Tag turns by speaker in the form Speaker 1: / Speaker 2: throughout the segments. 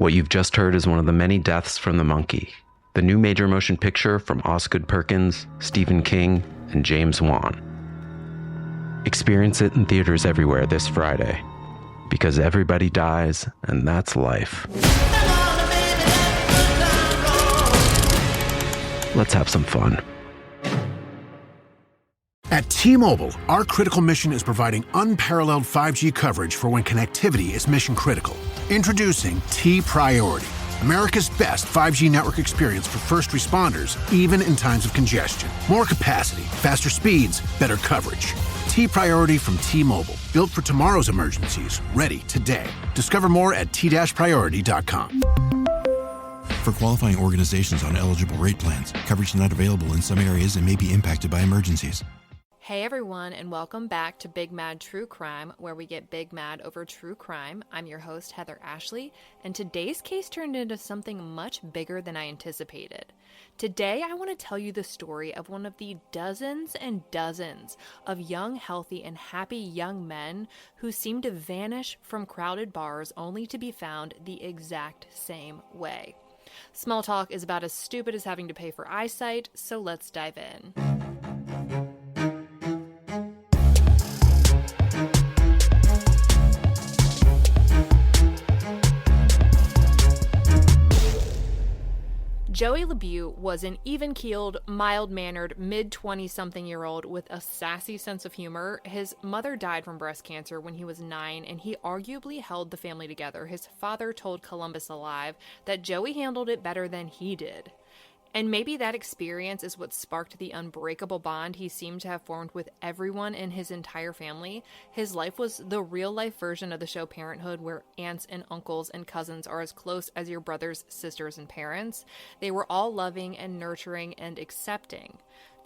Speaker 1: What you've just heard is one of the many deaths from the monkey, the new major motion picture from Osgood Perkins, Stephen King, and James Wan. Experience it in theaters everywhere this Friday, because everybody dies, and that's life. Let's have some fun.
Speaker 2: At T-Mobile, our critical mission is providing unparalleled 5G coverage for when connectivity is mission critical. Introducing T-Priority, America's best 5G network experience for first responders, even in times of congestion. More capacity, faster speeds, better coverage. T-Priority from T-Mobile, built for tomorrow's emergencies, ready today. Discover more at t-priority.com.
Speaker 3: For qualifying organizations on eligible rate plans, coverage not available in some areas and may be impacted by emergencies.
Speaker 4: Hey everyone, and welcome back to Big Mad True Crime, where we get big mad over true crime. I'm your host, Heather Ashley, and today's case turned into something much bigger than I anticipated. Today, I want to tell you the story of one of the dozens and dozens of young, healthy, and happy young men who seem to vanish from crowded bars only to be found the exact same way. Small talk is about as stupid as having to pay for eyesight, so let's dive in. Joey Labute was an even-keeled, mild-mannered, mid-20-something-year-old with a sassy sense of humor. His mother died from breast cancer when he was 9, and he arguably held the family together. His father told Columbus Alive that Joey handled it better than he did. And maybe that experience is what sparked the unbreakable bond he seemed to have formed with everyone in his entire family. His life was the real-life version of the show Parenthood, where aunts and uncles and cousins are as close as your brothers, sisters, and parents. They were all loving and nurturing and accepting.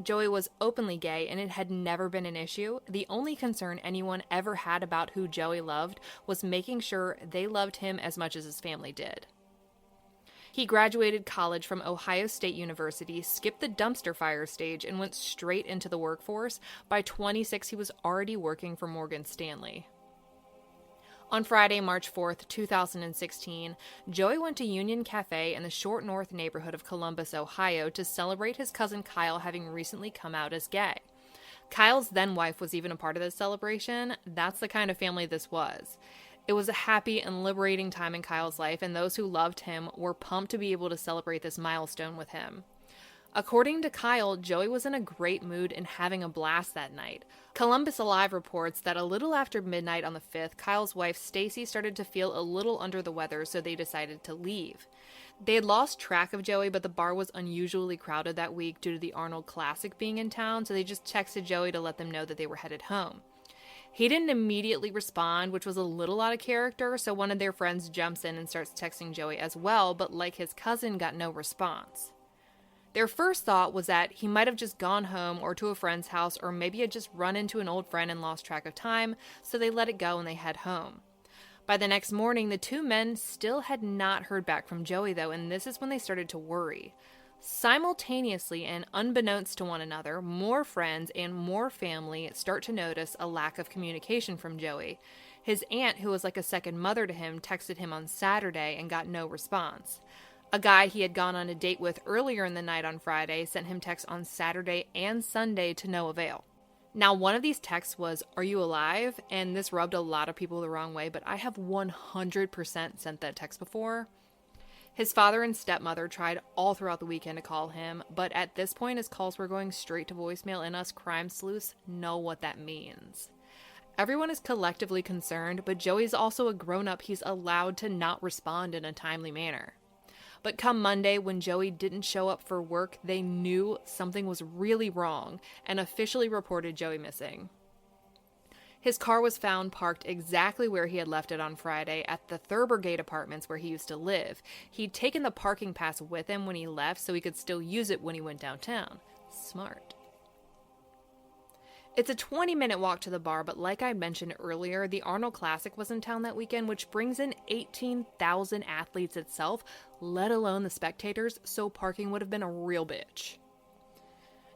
Speaker 4: Joey was openly gay, and it had never been an issue. The only concern anyone ever had about who Joey loved was making sure they loved him as much as his family did. He graduated college from Ohio State University, skipped the dumpster fire stage, and went straight into the workforce. By 26, he was already working for Morgan Stanley. On Friday, March 4th, 2016, Joey went to Union Cafe in the Short North neighborhood of Columbus, Ohio, to celebrate his cousin Kyle having recently come out as gay. Kyle's then-wife was even a part of this celebration. That's the kind of family this was. It was a happy and liberating time in Kyle's life, and those who loved him were pumped to be able to celebrate this milestone with him. According to Kyle, Joey was in a great mood and having a blast that night. Columbus Alive reports that a little after midnight on the 5th, Kyle's wife Stacy started to feel a little under the weather, so they decided to leave. They had lost track of Joey, but the bar was unusually crowded that week due to the Arnold Classic being in town, so they just texted Joey to let them know that they were headed home. He didn't immediately respond, which was a little out of character, so one of their friends jumps in and starts texting Joey as well, but like his cousin, got no response. Their first thought was that he might have just gone home or to a friend's house, or maybe had just run into an old friend and lost track of time, so they let it go and they head home. By the next morning, the two men still had not heard back from Joey, though, and this is when they started to worry. Simultaneously and unbeknownst to one another, more friends and more family start to notice a lack of communication from Joey. His aunt, who was like a second mother to him, texted him on Saturday and got no response. A guy he had gone on a date with earlier in the night on Friday sent him texts on Saturday and Sunday to no avail. Now, one of these texts was, "Are you alive?" And this rubbed a lot of people the wrong way, but I have 100% sent that text before. His father and stepmother tried all throughout the weekend to call him, but at this point his calls were going straight to voicemail, and us crime sleuths know what that means. Everyone is collectively concerned, but Joey's also a grown-up. He's allowed to not respond in a timely manner. But come Monday, when Joey didn't show up for work, they knew something was really wrong and officially reported Joey missing. His car was found parked exactly where he had left it on Friday at the Thurber Gate Apartments where he used to live. He'd taken the parking pass with him when he left so he could still use it when he went downtown. Smart. It's a 20-minute walk to the bar, but like I mentioned earlier, the Arnold Classic was in town that weekend, which brings in 18,000 athletes itself, let alone the spectators, so parking would have been a real bitch.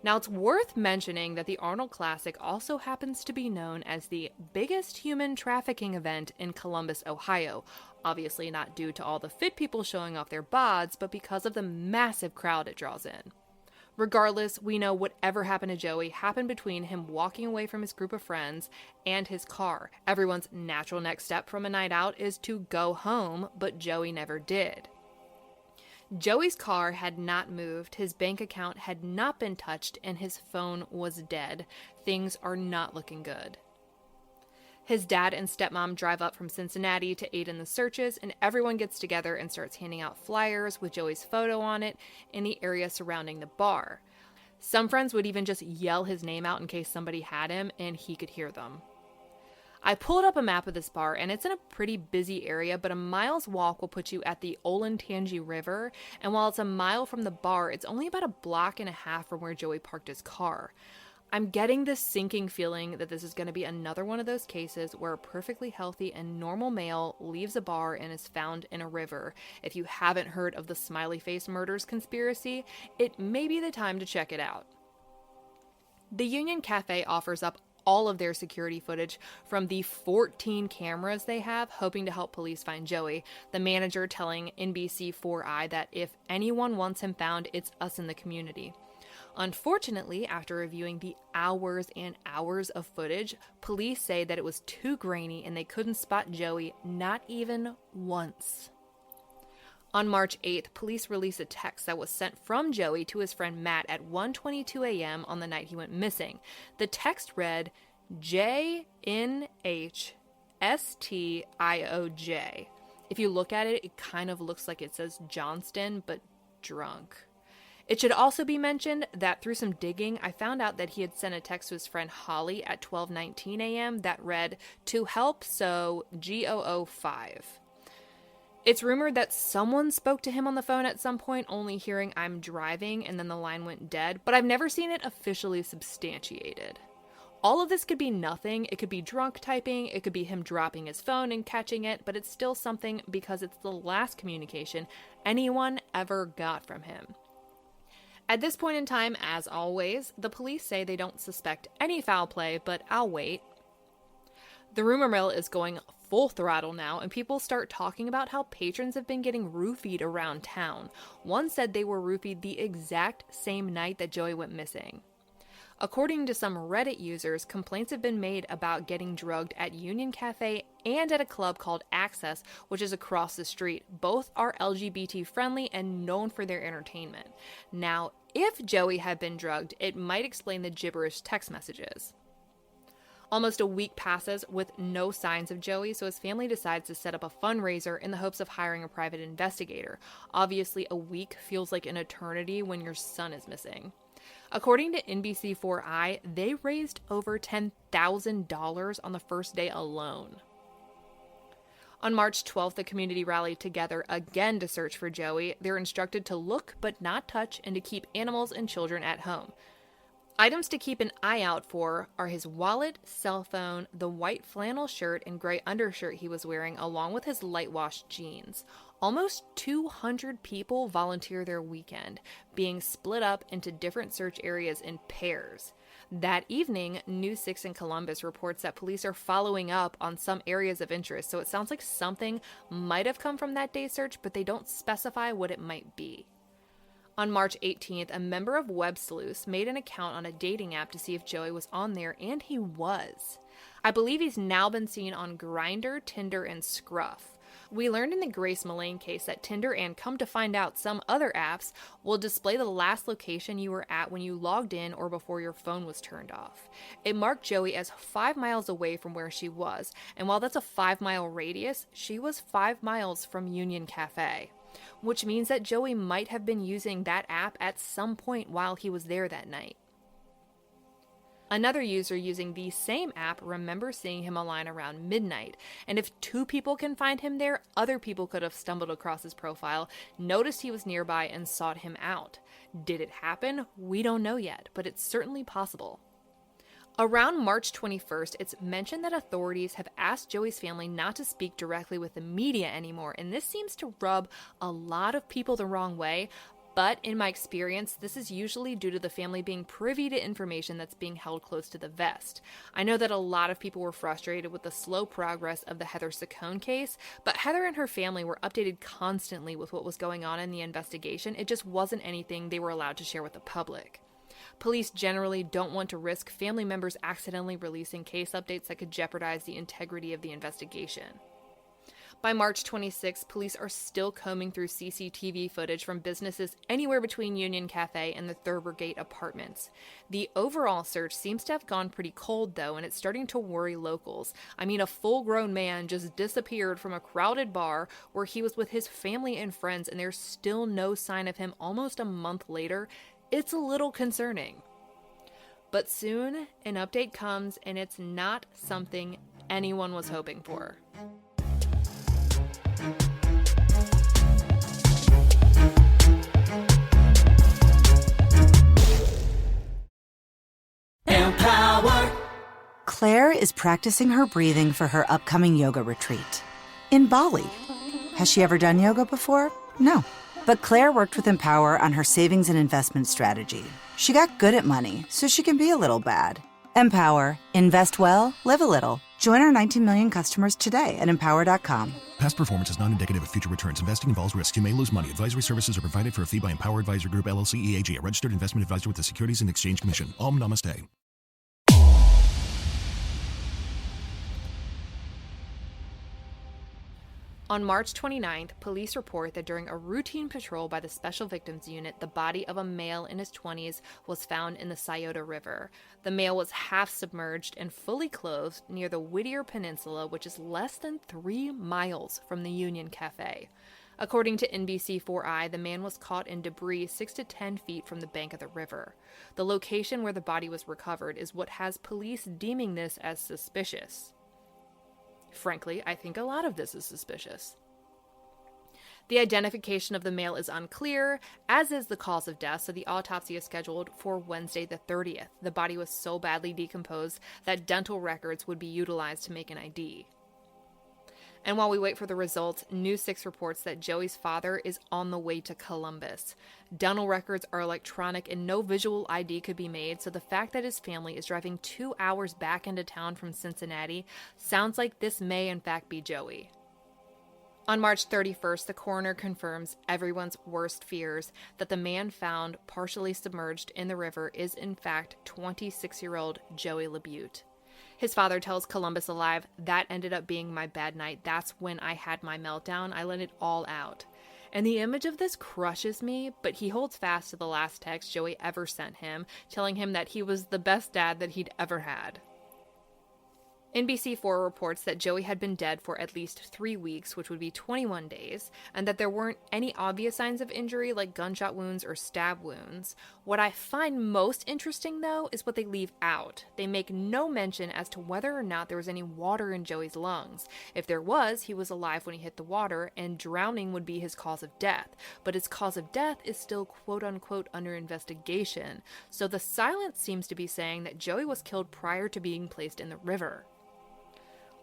Speaker 4: Now, it's worth mentioning that the Arnold Classic also happens to be known as the biggest human trafficking event in Columbus, Ohio. Obviously not due to all the fit people showing off their bods, but because of the massive crowd it draws in. Regardless, we know whatever happened to Joey happened between him walking away from his group of friends and his car. Everyone's natural next step from a night out is to go home, but Joey never did. Joey's car had not moved, his bank account had not been touched, and his phone was dead. Things are not looking good. His dad and stepmom drive up from Cincinnati to aid in the searches, and everyone gets together and starts handing out flyers with Joey's photo on it in the area surrounding the bar. Some friends would even just yell his name out in case somebody had him and he could hear them. I pulled up a map of this bar, and it's in a pretty busy area, but a mile's walk will put you at the Olentangy River, and while it's a mile from the bar, it's only about a block and a half from where Joey parked his car. I'm getting this sinking feeling that this is going to be another one of those cases where a perfectly healthy and normal male leaves a bar and is found in a river. If you haven't heard of the smiley face murders conspiracy, it may be the time to check it out. The Union Cafe offers up all of their security footage from the 14 cameras they have, hoping to help police find Joey, the manager telling NBC4i that if anyone wants him found, it's us in the community. Unfortunately, after reviewing the hours and hours of footage, police say that it was too grainy and they couldn't spot Joey not even once. On March 8th, police released a text that was sent from Joey to his friend Matt at 1:22 a.m. on the night he went missing. The text read, JNHSTIOJ. If you look at it, it kind of looks like it says Johnston, but drunk. It should also be mentioned that through some digging, I found out that he had sent a text to his friend Holly at 12:19 a.m. that read, "To help so GOO5. It's rumored that someone spoke to him on the phone at some point, only hearing "I'm driving," and then the line went dead, but I've never seen it officially substantiated. All of this could be nothing. It could be drunk typing, it could be him dropping his phone and catching it, but it's still something because it's the last communication anyone ever got from him. At this point in time, as always, the police say they don't suspect any foul play, but I'll wait. The rumor mill is going full throttle now, and people start talking about how patrons have been getting roofied around town. One said they were roofied the exact same night that Joey went missing. According to some Reddit users, complaints have been made about getting drugged at Union Cafe and at a club called Access, which is across the street. Both are LGBT friendly and known for their entertainment. Now, if Joey had been drugged, it might explain the gibberish text messages. Almost a week passes with no signs of Joey, so his family decides to set up a fundraiser in the hopes of hiring a private investigator. Obviously, a week feels like an eternity when your son is missing. According to NBC4i, they raised over $10,000 on the first day alone. On March 12th, the community rallied together again to search for Joey. They're instructed to look but not touch and to keep animals and children at home. Items to keep an eye out for are his wallet, cell phone, the white flannel shirt and gray undershirt he was wearing, along with his light-washed jeans. Almost 200 people volunteer their weekend, being split up into different search areas in pairs. That evening, News 6 in Columbus reports that police are following up on some areas of interest, so it sounds like something might have come from that day's search, but they don't specify what it might be. On March 18th, a member of Web Sleuths made an account on a dating app to see if Joey was on there, and he was. I believe he's now been seen on Grindr, Tinder, and Scruff. We learned in the Grace Mullane case that Tinder, and come to find out some other apps, will display the last location you were at when you logged in or before your phone was turned off. It marked Joey as 5 miles away from where she was, and while that's a 5-mile radius, she was 5 miles from Union Cafe, which means that Joey might have been using that app at some point while he was there that night. Another user using the same app remembers seeing him online around midnight, and if 2 people can find him there, other people could have stumbled across his profile, noticed he was nearby, and sought him out. Did it happen? We don't know yet, but it's certainly possible. Around March 21st, it's mentioned that authorities have asked Joey's family not to speak directly with the media anymore, and this seems to rub a lot of people the wrong way, But in my experience, this is usually due to the family being privy to information that's being held close to the vest. I know that a lot of people were frustrated with the slow progress of the Heather Saccone case, but Heather and her family were updated constantly with what was going on in the investigation. It just wasn't anything they were allowed to share with the public. Police generally don't want to risk family members accidentally releasing case updates that could jeopardize the integrity of the investigation. By March 26, police are still combing through CCTV footage from businesses anywhere between Union Cafe and the Thurber Gate apartments. The overall search seems to have gone pretty cold, though, and it's starting to worry locals. I mean, a full-grown man just disappeared from a crowded bar where he was with his family and friends, and there's still no sign of him almost a month later. It's a little concerning. But soon, an update comes, and it's not something anyone was hoping for.
Speaker 5: Claire is practicing her breathing for her upcoming yoga retreat in Bali. Has she ever done yoga before? No. But Claire worked with Empower on her savings and investment strategy. She got good at money, so she can be a little bad. Empower. Invest well, live a little. Join our 19 million customers today at empower.com.
Speaker 3: Past performance is not indicative of future returns. Investing involves risks. You may lose money. Advisory services are provided for a fee by Empower Advisor Group, LLC, EAG, a registered investment advisor with the Securities and Exchange Commission. Om Namaste.
Speaker 4: On March 29th, police report that during a routine patrol by the Special Victims Unit, the body of a male in his 20s was found in the Scioto River. The male was half submerged and fully clothed near the Whittier Peninsula, which is less than 3 miles from the Union Cafe. According to NBC4i, the man was caught in debris 6 to 10 feet from the bank of the river. The location where the body was recovered is what has police deeming this as suspicious. Frankly, I think a lot of this is suspicious. The identification of the male is unclear, as is the cause of death, so the autopsy is scheduled for Wednesday the 30th. The body was so badly decomposed that dental records would be utilized to make an ID. And while we wait for the results, News 6 reports that Joey's father is on the way to Columbus. Dental records are electronic and no visual ID could be made, so the fact that his family is driving 2 hours back into town from Cincinnati sounds like this may in fact be Joey. On March 31st, the coroner confirms everyone's worst fears that the man found partially submerged in the river is in fact 26-year-old Joey Labute. His father tells Columbus Alive, "That ended up being my bad night. That's when I had my meltdown. I let it all out." And the image of this crushes me, but he holds fast to the last text Joey ever sent him, telling him that he was the best dad that he'd ever had. NBC4 reports that Joey had been dead for at least 3 weeks, which would be 21 days, and that there weren't any obvious signs of injury like gunshot wounds or stab wounds. What I find most interesting, though, is what they leave out. They make no mention as to whether or not there was any water in Joey's lungs. If there was, he was alive when he hit the water, and drowning would be his cause of death. But his cause of death is still quote-unquote under investigation, so the silence seems to be saying that Joey was killed prior to being placed in the river.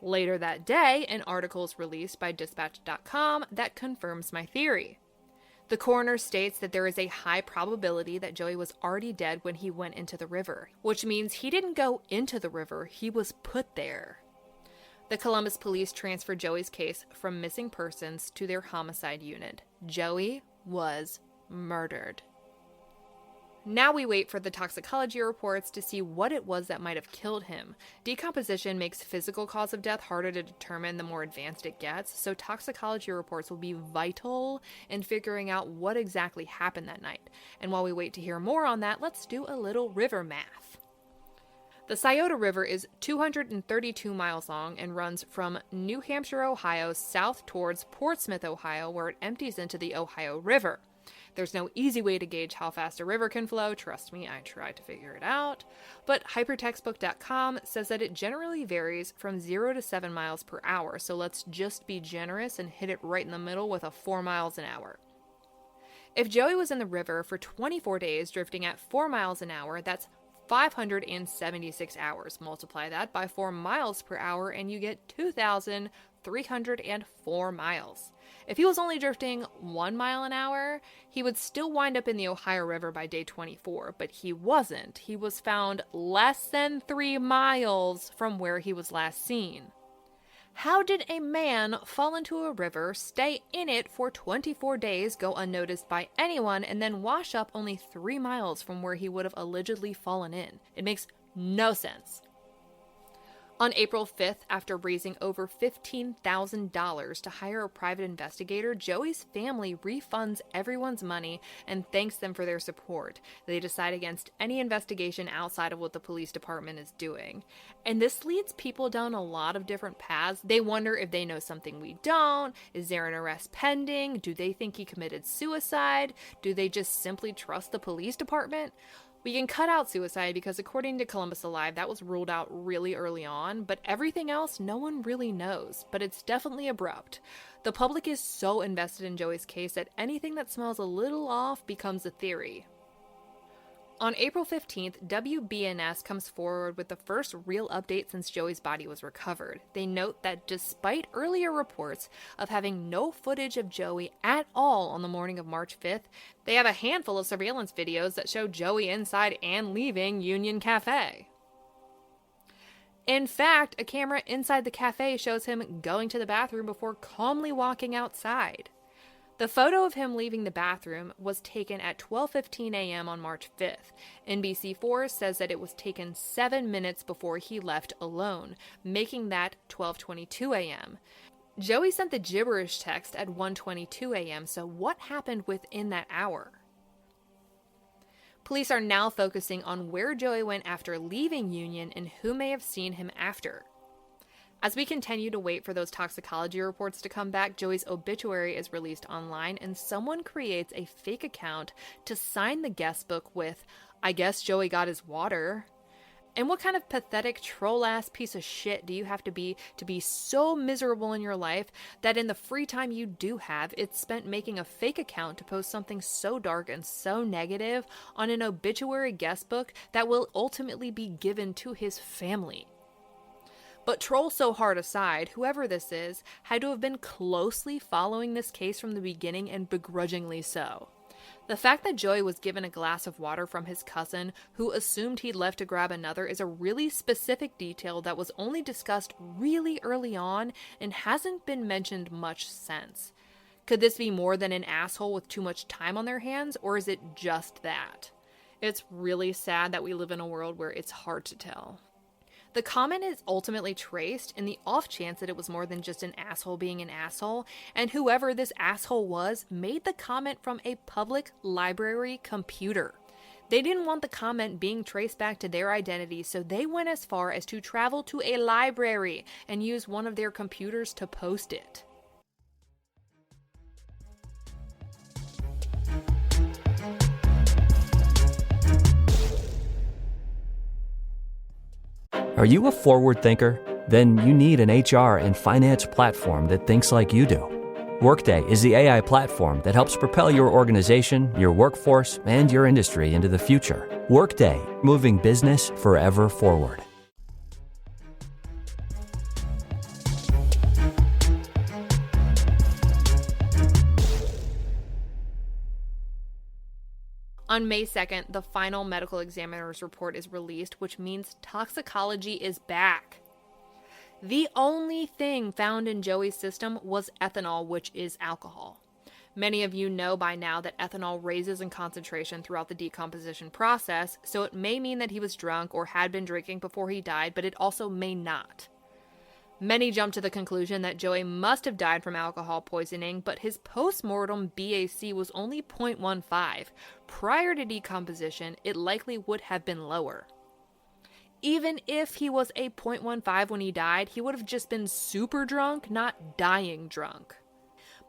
Speaker 4: Later that day, an article is released by Dispatch.com that confirms my theory. The coroner states that there is a high probability that Joey was already dead when he went into the river, which means he didn't go into the river, he was put there. The Columbus police transferred Joey's case from missing persons to their homicide unit. Joey was murdered. Now we wait for the toxicology reports to see what it was that might have killed him. Decomposition makes physical cause of death harder to determine the more advanced it gets, so toxicology reports will be vital in figuring out what exactly happened that night. And while we wait to hear more on that, let's do a little river math. The Scioto River is 232 miles long and runs from New Hampshire, Ohio, south towards Portsmouth, Ohio, where it empties into the Ohio River. There's no easy way to gauge how fast a river can flow. Trust me, I tried to figure it out. But hypertextbook.com says that it generally varies from 0 to 7 miles per hour, so let's just be generous and hit it right in the middle with a 4 miles an hour. If Joey was in the river for 24 days drifting at 4 miles an hour, that's 576 hours. Multiply that by 4 miles per hour and you get 2,304 miles. If he was only drifting 1 mile an hour, he would still wind up in the Ohio River by day 24, but he wasn't. He was found less than 3 miles from where he was last seen. How did a man fall into a river, stay in it for 24 days, go unnoticed by anyone, and then wash up only 3 miles from where he would have allegedly fallen in? It makes no sense. On April 5th, after raising over $15,000 to hire a private investigator, Joey's family refunds everyone's money and thanks them for their support. They decide against any investigation outside of what the police department is doing. And this leads people down a lot of different paths. They wonder if they know something we don't. Is there an arrest pending? Do they think he committed suicide? Do they just simply trust the police department? We can cut out suicide because according to Columbus Alive, that was ruled out really early on, but everything else no one really knows, but it's definitely abrupt. The public is so invested in Joey's case that anything that smells a little off becomes a theory. On April 15th, WBNS comes forward with the first real update since Joey's body was recovered. They note that despite earlier reports of having no footage of Joey at all on the morning of March 5th, they have a handful of surveillance videos that show Joey inside and leaving Union Cafe. In fact, a camera inside the cafe shows him going to the bathroom before calmly walking outside. The photo of him leaving the bathroom was taken at 12:15 a.m. on March 5th. NBC4 says that it was taken 7 minutes before he left alone, making that 12:22 a.m. Joey sent the gibberish text at 1:22 a.m., so what happened within that hour? Police are now focusing on where Joey went after leaving Union and who may have seen him after. As we continue to wait for those toxicology reports to come back, Joey's obituary is released online and someone creates a fake account to sign the guest book with, "I guess Joey got his water." And what kind of pathetic troll-ass piece of shit do you have to be so miserable in your life that in the free time you do have, it's spent making a fake account to post something so dark and so negative on an obituary guest book that will ultimately be given to his family? But troll so hard aside, whoever this is had to have been closely following this case from the beginning and begrudgingly so. The fact that Joey was given a glass of water from his cousin, who assumed he'd left to grab another, is a really specific detail that was only discussed really early on and hasn't been mentioned much since. Could this be more than an asshole with too much time on their hands, or is it just that? It's really sad that we live in a world where it's hard to tell. The comment is ultimately traced in the off chance that it was more than just an asshole being an asshole, and whoever this asshole was made the comment from a public library computer. They didn't want the comment being traced back to their identity, so they went as far as to travel to a library and use one of their computers to post it.
Speaker 6: Are you a forward thinker? Then you need an HR and finance platform that thinks like you do. Workday is the AI platform that helps propel your organization, your workforce, and your industry into the future. Workday, moving business forever forward.
Speaker 4: On May 2nd, the final medical examiner's report is released, which means toxicology is back. The only thing found in Joey's system was ethanol, which is alcohol. Many of you know by now that ethanol raises in concentration throughout the decomposition process, so it may mean that he was drunk or had been drinking before he died, but it also may not. Many jump to the conclusion that Joey must have died from alcohol poisoning, but his post-mortem BAC was only 0.15. Prior to decomposition, it likely would have been lower. Even if he was a 0.15 when he died, he would have just been super drunk, not dying drunk.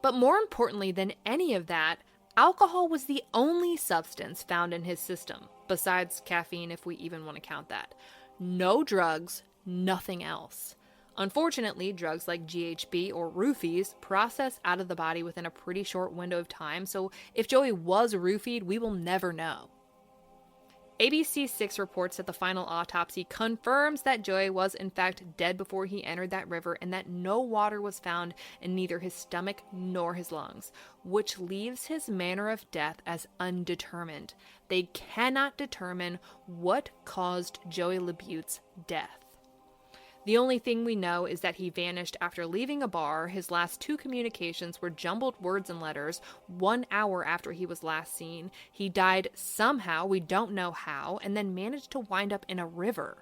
Speaker 4: But more importantly than any of that, alcohol was the only substance found in his system, besides caffeine if we even want to count that. No drugs, nothing else. Unfortunately, drugs like GHB or roofies process out of the body within a pretty short window of time, so if Joey was roofied, we will never know. ABC6 reports that the final autopsy confirms that Joey was in fact dead before he entered that river and that no water was found in neither his stomach nor his lungs, which leaves his manner of death as undetermined. They cannot determine what caused Joey Labute's death. The only thing we know is that he vanished after leaving a bar. His last 2 communications were jumbled words and letters 1 hour after he was last seen. He died somehow, we don't know how, and then managed to wind up in a river.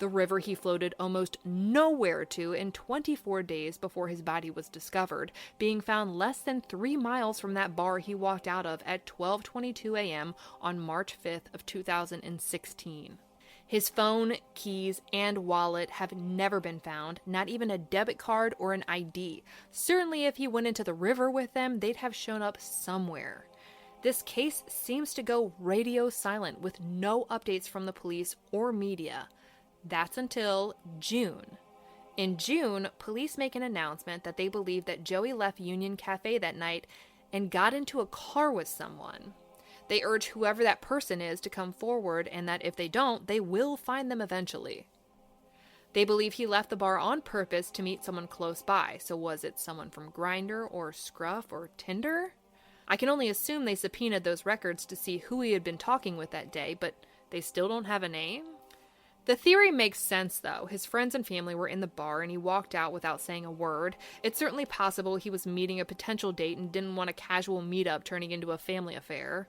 Speaker 4: The river he floated almost nowhere to in 24 days before his body was discovered, being found less than 3 miles from that bar he walked out of at 12:22 a.m. on March 5th of 2016. His phone, keys, and wallet have never been found, not even a debit card or an ID. Certainly if he went into the river with them, they'd have shown up somewhere. This case seems to go radio silent with no updates from the police or media. That's until June. In June, police make an announcement that they believe that Joey left Union Cafe that night and got into a car with someone. They urge whoever that person is to come forward, and that if they don't, they will find them eventually. They believe he left the bar on purpose to meet someone close by, so was it someone from Grindr or Scruff or Tinder? I can only assume they subpoenaed those records to see who he had been talking with that day, but they still don't have a name? The theory makes sense, though. His friends and family were in the bar and he walked out without saying a word. It's certainly possible he was meeting a potential date and didn't want a casual meetup turning into a family affair.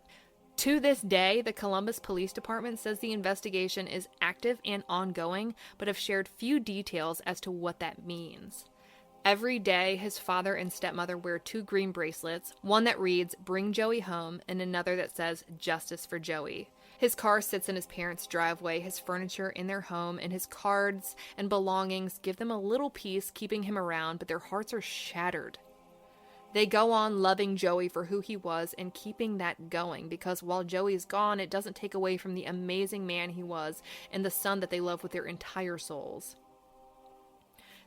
Speaker 4: To this day, the Columbus Police Department says the investigation is active and ongoing, but have shared few details as to what that means. Every day, his father and stepmother wear 2 green bracelets, one that reads, "Bring Joey home," and another that says, "Justice for Joey." His car sits in his parents' driveway, his furniture in their home, and his cards and belongings give them a little peace keeping him around, but their hearts are shattered. They go on loving Joey for who he was and keeping that going, because while Joey's gone, it doesn't take away from the amazing man he was and the son that they love with their entire souls.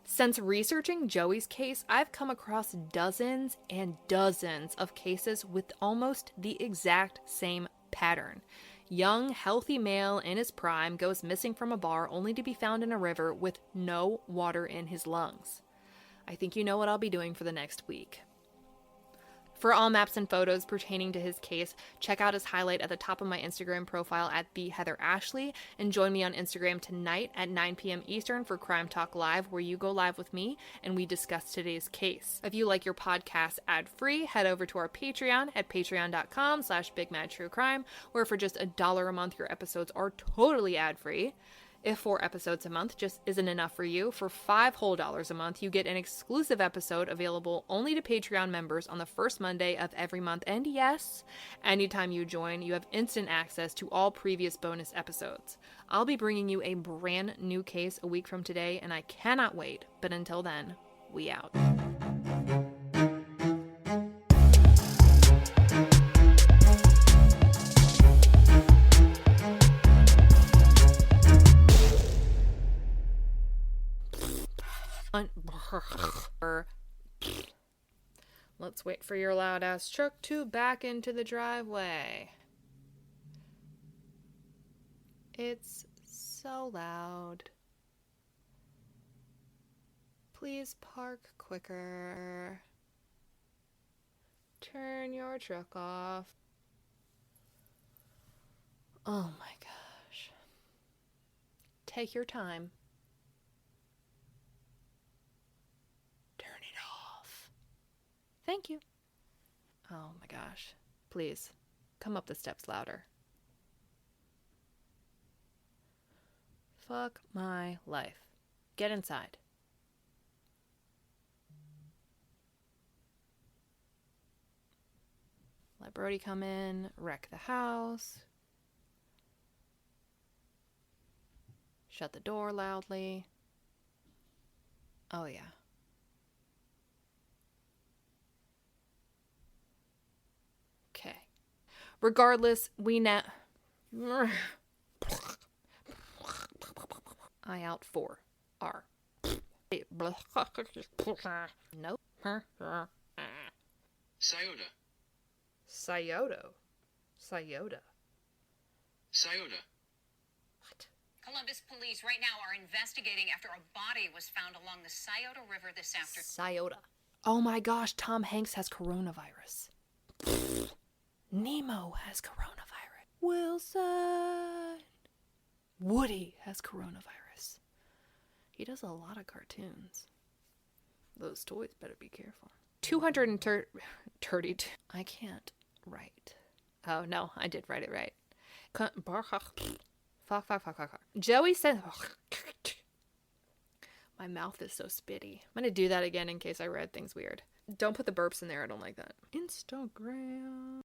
Speaker 4: Since researching Joey's case, I've come across dozens and dozens of cases with almost the exact same pattern. Young, healthy male in his prime goes missing from a bar only to be found in a river with no water in his lungs. I think you know what I'll be doing for the next week. For all maps and photos pertaining to his case, check out his highlight at the top of my Instagram profile at @theheatherashley, and join me on Instagram tonight at 9 p.m. Eastern for Crime Talk Live, where you go live with me and we discuss today's case. If you like your podcast ad-free, head over to our Patreon at patreon.com/BigMadTrueCrime, where for just $1 a month, your episodes are totally ad-free. If 4 episodes a month just isn't enough for you, for $5 whole a month, you get an exclusive episode available only to Patreon members on the first Monday of every month. And yes, anytime you join, you have instant access to all previous bonus episodes. I'll be bringing you a brand new case a week from today, and I cannot wait. But until then, we out. Let's wait for your loud ass truck to back into the driveway. It's so loud. Please park quicker. Turn your truck off. Oh my gosh. Take your time. Thank you. Oh my gosh. Please, come up the steps louder. Fuck my life. Get inside. Let Brody come in, wreck the house. Shut the door loudly. Oh yeah. Okay. Regardless, we now... I out 4. R. Nope.
Speaker 7: Sayota.
Speaker 4: Sayota. Sayota.
Speaker 7: Sayota. Columbus police right now are investigating after a body was found along the Scioto River this afternoon.
Speaker 4: Scioto. Oh my gosh, Tom Hanks has coronavirus. Nemo has coronavirus. Wilson. Woody has coronavirus. He does a lot of cartoons. Those toys better be careful. 232. I can't write. Oh, no, I did write it right. Fuck. Joey said... My mouth is so spitty. I'm going to do that again in case I read things weird. Don't put the burps in there. I don't like that. Instagram.